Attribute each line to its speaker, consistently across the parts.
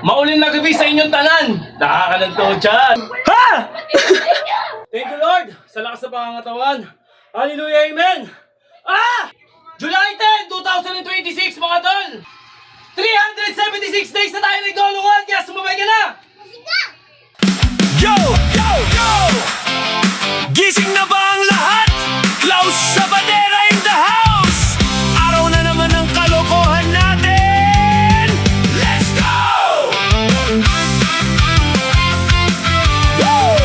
Speaker 1: Maulin na gabi sa inyong tanan. Nakakalagto dyan. Ha! Thank you, Lord, sa lakas ng pangangatawan. Hallelujah, amen. July 10, 2026, mga tol. 376 days na tayo nagdulungan. Kaya sumabay ka na.
Speaker 2: Yo! Yo! Yo! Gising na ba ang lahat? Klaus Sabadera in the house! Araw na naman ang kalokohan natin! Let's go! Woo!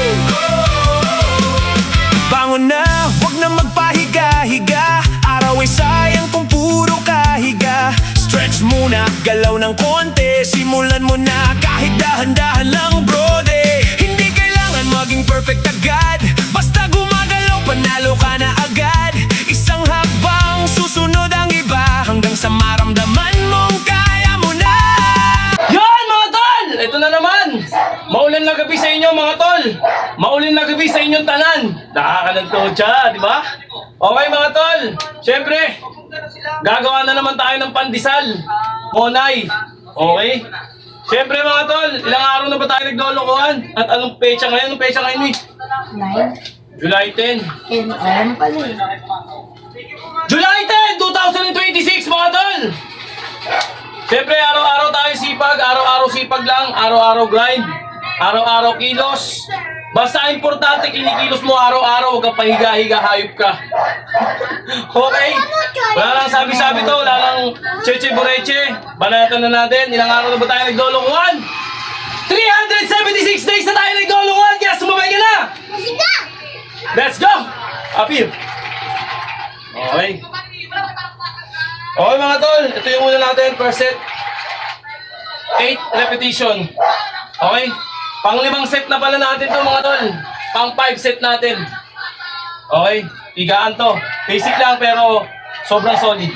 Speaker 2: Bangon na, wag na magpahiga-higa. Araw ay sayang kung puro kahiga. Stretch muna, galaw ng konti. Simulan mo na kahit dahan-dahan lang, brode. Hindi kailangan maging perfect agad. Basta gumagalaw, panalo ka na agad. Isang habang susunod ang iba, hanggang sa maramdaman mong kaya mo na.
Speaker 1: Yan, mga tol! Ito na naman. Maulan na gabi sa inyo, mga tol. Maulan na gabi sa inyong tanan. Nakakalagto dyan, di ba? Okay, mga tol. Siyempre, gagawa na naman tayo ng pandesal. Monay. Okay? Siyempre, mga tol, ilang araw na ba tayo naglolokohan? At anong pecha ngayon? Anong pecha ngayon, eh?
Speaker 3: 9.
Speaker 1: July 10.
Speaker 3: Ano pala eh?
Speaker 1: July 10, 2026, mga tol! Siyempre, araw-araw tayo sipag, araw-araw sipag lang, araw-araw grind, araw-araw kilos. Basta importante, kinikilos mo araw-araw, huwag kang pahiga-higa, hayop ka. Okay? Wala lang sabi-sabi to, wala lang cheche-bureche. Banatan na natin, ilang araw na ba tayo nagdolonguan? 376 days na tayo nagdolonguan, kaya sumabay ka na! Let's go! Apir! Okay. Okay, mga tol, ito yung una natin, first set. 8 repetition. Okay? Pang-5 set na pala natin to, mga tol. Pang-5 set natin. Okay? Higaan to. Basic lang pero sobrang solid.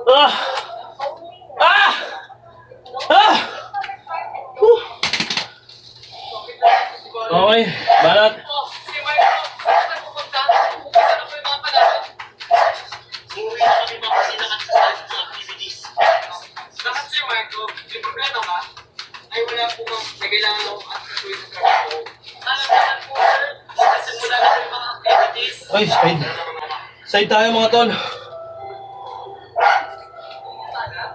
Speaker 1: Ah! Ah! Ah! Whew. Okay, banat.
Speaker 4: Bakit si Marco, yung problema ka, ay wala po na kailangan akong at-tuloy sa trabaho. Alam naman po, sir, kasi mula na po yung mga activities.
Speaker 1: Ay, side. Side tayo, mga tol.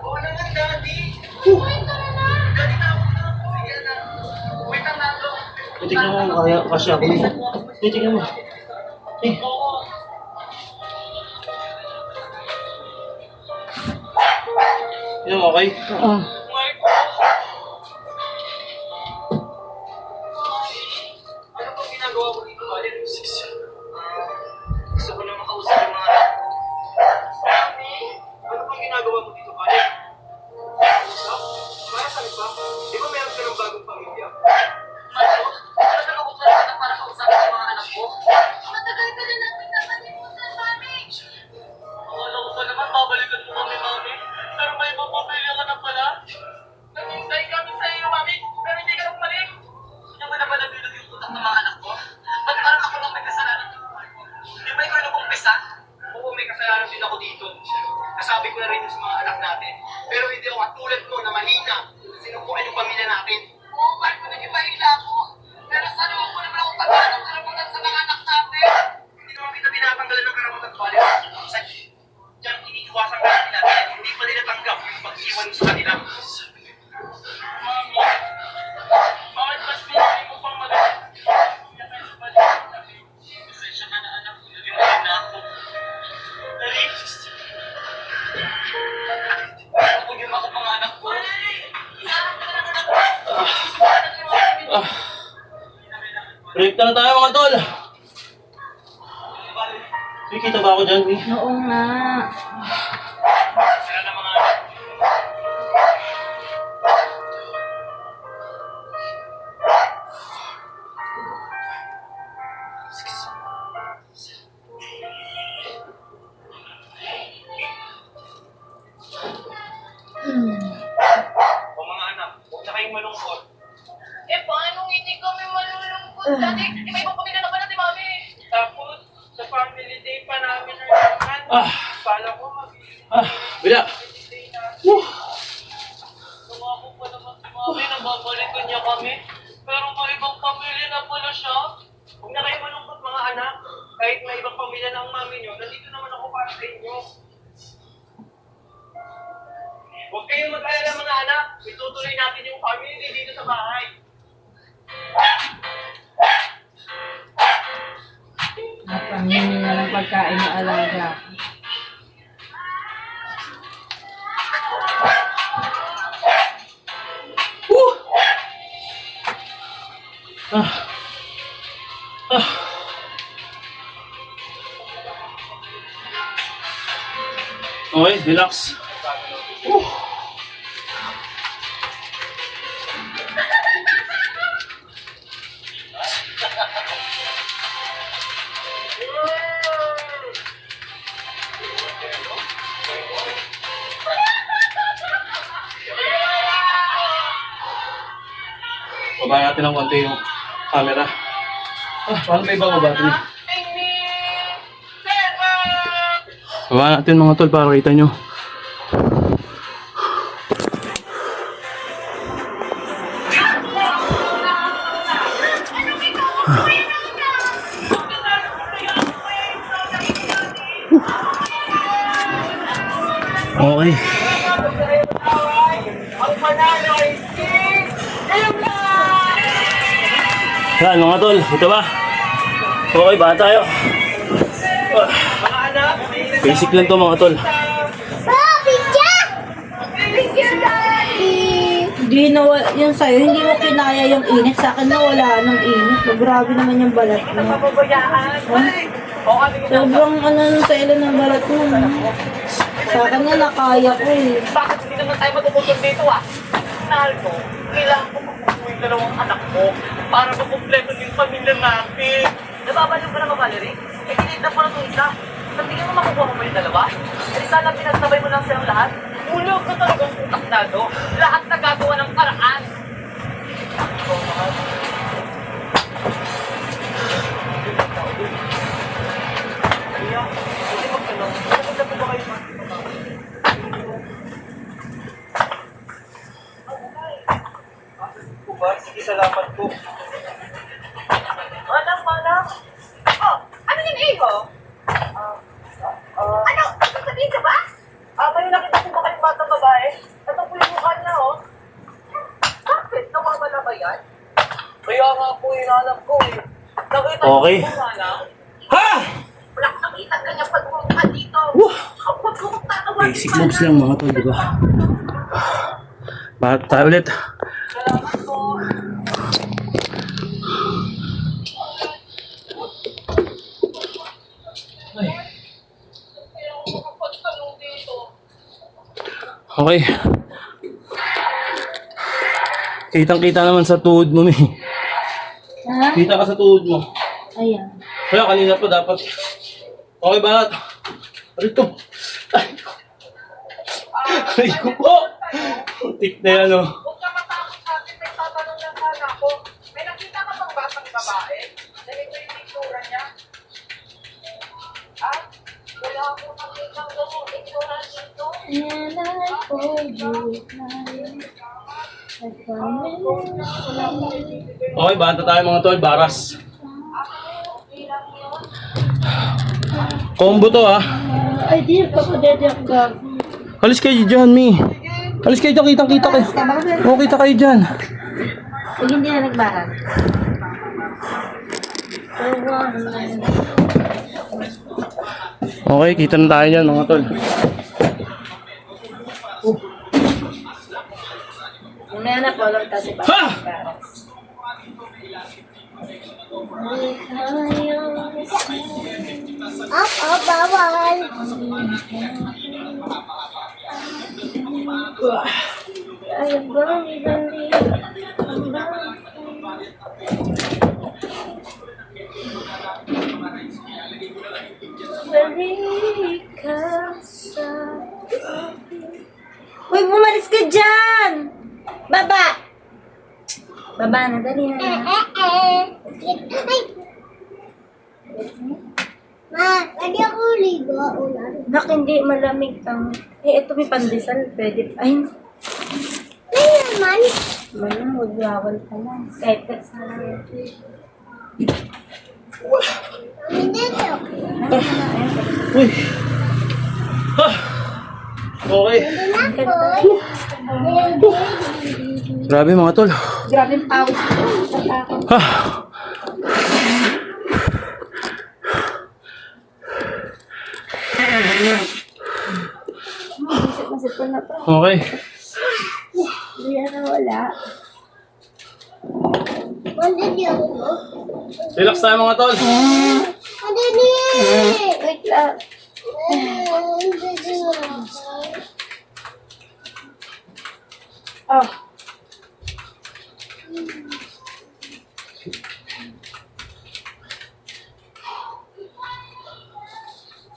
Speaker 4: Oo naman, Daddy. Wait na na. Daddy, tawag na po. Yan na. Wait lang na to.
Speaker 1: Titignan mo, kaya kasi ako. Titignan mo. Eh. Yan, okay?
Speaker 3: Oo.
Speaker 4: Marco. Ano pong ginagawa mo dito, Valer? Gusto ko na makausap yung mga anak ko. Mami, ano pong ginagawa mo dito, Valer? Para saan ba? Di ba meron ka ng bagong pamilya? Marco, talaga ako talaga para kausapin yung mga anak ko? Matagal ka na namin nakalimutan, Mami. Akala ko pa naman babalikan mo kami, Mami. Pero may ibang pamilya ka na pala.
Speaker 1: Kita na tayo mga tol. May kita ba ako dyan, Mi?
Speaker 3: Oo nga.
Speaker 4: Kaya na mga anak. O mga anak, huwag na kayong malungkot.
Speaker 5: Paano hindi kami malulungkot? Dati, may ibang pamilya na pala si Mami.
Speaker 4: Tapos, sa family day pa namin naman, kala ko
Speaker 1: Bila.
Speaker 4: mag-day na. Tumako pa naman si Mami, nababalikan niya kami. Pero may ibang pamilya na pala siya. Huwag na kayong malungkot mga anak. Kahit may ibang pamilya na ang mami niyo, nandito naman ako para sa inyo. Huwag kayong mag-alala mga anak. Itutuloy natin yung family dito sa bahay.
Speaker 3: Napamili na ng pagkain na alaga.
Speaker 1: Okay, relax. Baba natin ng konti yung camera. Paano ba ibababa natin? Baba natin mga tol para kita nyo. Okay. Yan mga tol, ito ba? Okay ba tayo? Basic lang to mga tol.
Speaker 3: Hindi na, yun sa'yo, hindi mo kinaya yung init. Sa akin na wala ng init. Grabe naman yung balat mo. Sobrang sa ilo ng balat mo. Sa akin na nakaya ko eh.
Speaker 4: Bakit hindi naman tayo matutulog dito Mahal ko, kailangan ko makukuha yung dalawang anak ko para makumpleto yung pamilya natin. Nababaliw ka na ba, Valerie? Kinit na pa na isa. Sa tingin mo makukuha mo ba yung dalawa? Eh sana pinagsabay mo lang silang lahat. Ulog ka talagang utak na do. Lahat nagagawa ng paraan. Sige, salamat po. Manang.
Speaker 5: Oh, ano yung iyo? Ano? Sasabihin ka ba?
Speaker 4: May nakita ko ba kayong batang babae? Ito po yung mukha niya,
Speaker 5: Bakit? Nawawala ba yan?
Speaker 4: Kaya nga po, hinahanap ko Nakita
Speaker 1: Okay.
Speaker 4: niyo po, Manang?
Speaker 1: Ha!
Speaker 5: Wala kang nakita ka niya pag pumunta dito. Huwag ko magtatawag.
Speaker 1: Basic moves lang mga tol, diba? Bakit tayo ulit?
Speaker 4: Salamat po.
Speaker 1: Okay. Kitang-kita naman sa tuhod mo, Mi.
Speaker 3: Ha?
Speaker 1: Kita ka sa tuhod mo.
Speaker 3: Ayan.
Speaker 1: Wala, kanina pa dapat. Okay ba? Rito. Ay ko po. Tik na yan, oh.
Speaker 5: Huwag ka matakot sa akin. May tatanong lang sana ako. May nakita ka bang batang babae? Ganito yung itsura niya. Wala akong nakita ganung itsura dito.
Speaker 3: And I hold you tight.
Speaker 1: Okay, banta tayo mga tol, baras. Combo to, ah.
Speaker 3: Ay, di ka po dedeak ka.
Speaker 1: Alis kayo dyan, Mi. Alis kayo dyan, kitang-kita kayo. Oo, kita kayo dyan.
Speaker 3: Pag hindi na nagbarang.
Speaker 1: Okay, kita na tayo dyan mga tol.
Speaker 3: Mamaya na po, lang kasi
Speaker 1: Ha!
Speaker 3: baras. Bawal. Ay, bali. Balik ka sa Uy, bumalis ka dyan! Baba! Baba na, dali na.
Speaker 6: Ma, pwede ako ligo ulan.
Speaker 3: Nak, hindi malamig kang... ito may pandesal. Pwede. Ay,
Speaker 6: Ay naman.
Speaker 3: wala, magbawal ka lang. Kahit ka sa...
Speaker 6: Hindi to.
Speaker 1: Uy! Ah! Okay. Grabe mga tol.
Speaker 3: Grabe yung pawis ko.
Speaker 1: Ah!
Speaker 3: Masip na to.
Speaker 1: Okay.
Speaker 3: Hindi na wala.
Speaker 6: Pwede niyo.
Speaker 1: Relax tayo mga tol.
Speaker 6: Pwede niyo.
Speaker 3: Wait lang.
Speaker 6: Pwede niyo.
Speaker 3: Oh.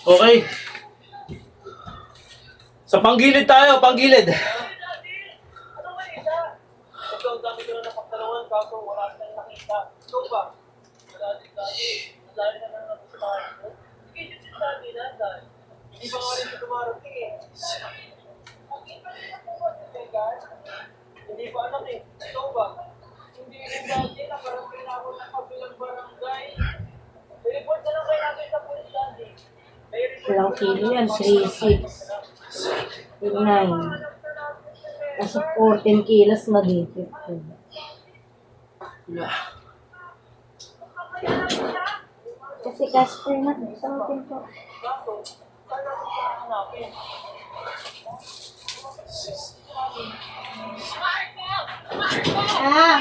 Speaker 1: Okay. Sa panggilid tayo, panggilid.
Speaker 4: Ikaw, dami ko na napagdalawan, kaso wala silang nakita. Ikaw ba? Dahil na lang ako sa bahay mo. Sige, yun si Sandy, nasaan? Hindi pa nga rin siya dumarating eh. Hindi pa anak eh. Ikaw ba? Hindi rin dati, nakarating na ako ng kabilang barangay. I-report na lang kayo natin sa police dati.
Speaker 3: Ilang kilo yan? 3, 6, 9. Nasa 14 kilos na dito. Kasi Casper na. Sagutin ko. Ah!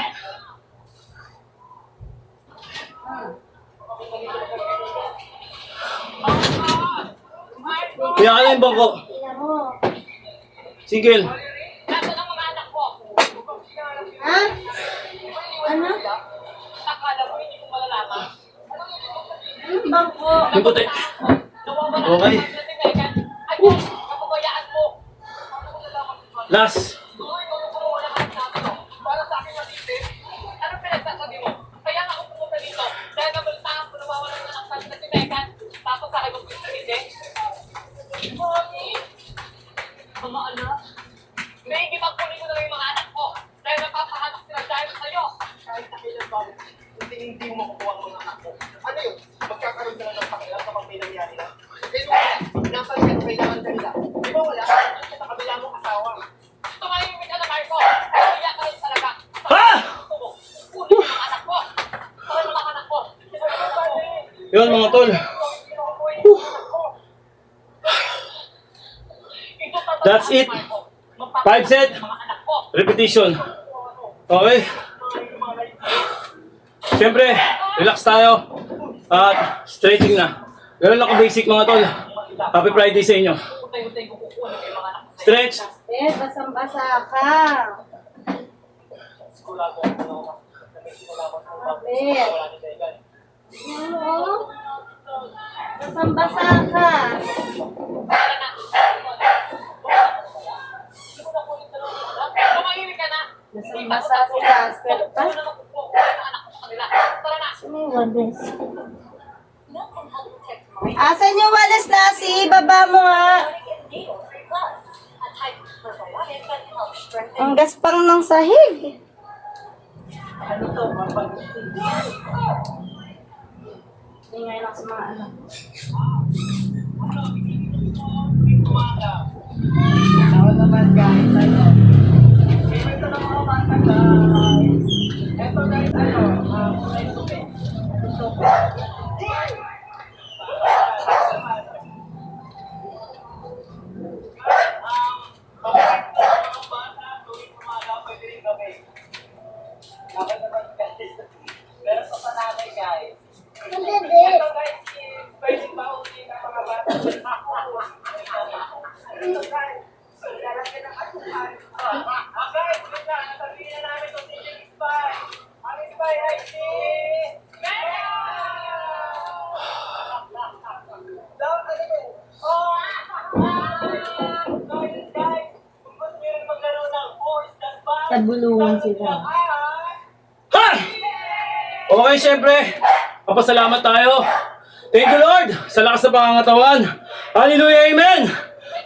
Speaker 1: Kaya ka na yung bangko.
Speaker 3: Tingnan mo.
Speaker 1: Single.
Speaker 3: Ha? Ano? Bangko.
Speaker 1: Yung puti. Okay. Last.
Speaker 4: Para sa akin matipid, ano pinagsasabi mo? Kaya nga ako pumunta dito. Dahil nabaltaan ko nawawalan na ng sabi na si Megan. Tapos sa akin mag-pinag-hindi. Mami! Mga anak? May ipagpunin ko na lang yung mga anak ko. Dahil napapahanap sila dahil sa'yo. Kahit sa kailan ba, hindi mo makukuha ang mga anak ko. Ano yun? Magkakaroon ka na ng pakialam kapag may nangyari na. Kasi wala, nasan ka na kailangan kanila. Di ba wala? Sa kabila mong asawa. Tumahimik ka na, Marco. Kaya ka rin talaga.
Speaker 1: Ha?
Speaker 4: Gusto mo, kunin yung mga anak ko. Para ng mga anak ko.
Speaker 1: Yun mga tol. That's it. 5 set. Repetition. Okay. Siyempre, relax tayo. At stretching na. Ganun lang ka-basic mga tol. Happy Friday sa inyo. Stretch.
Speaker 3: Eh, basang-basa ka. Kapit. Ano? Basang-basa ka.
Speaker 4: Tumahimik ka na.
Speaker 3: Basang-basa si Casper pa. Sino yung walis? Asan yung walis na si? Baba mo nga. Ang gaspang ng sahig. Tingnan lang sa mga anak.
Speaker 4: Ako naman guys, ano? Ito na mga bata guys. Ito guys, ano? Pero sa pananay guys,
Speaker 3: Sa bulungan sila.
Speaker 1: Ha! Okay, syempre. Papasalamat tayo. Thank you, Lord, sa lakas na pangangatawan. Hallelujah, amen!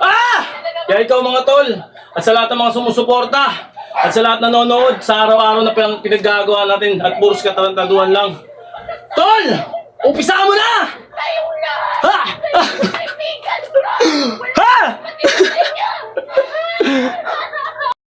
Speaker 1: Ah! Kaya ikaw mga tol, at sa lahat ng mga sumusuporta, at sa lahat na nanonood, sa araw-araw na pinaggagawa natin, at puros katarantaduhan lang. Tol! Umpisa mo na! Ha!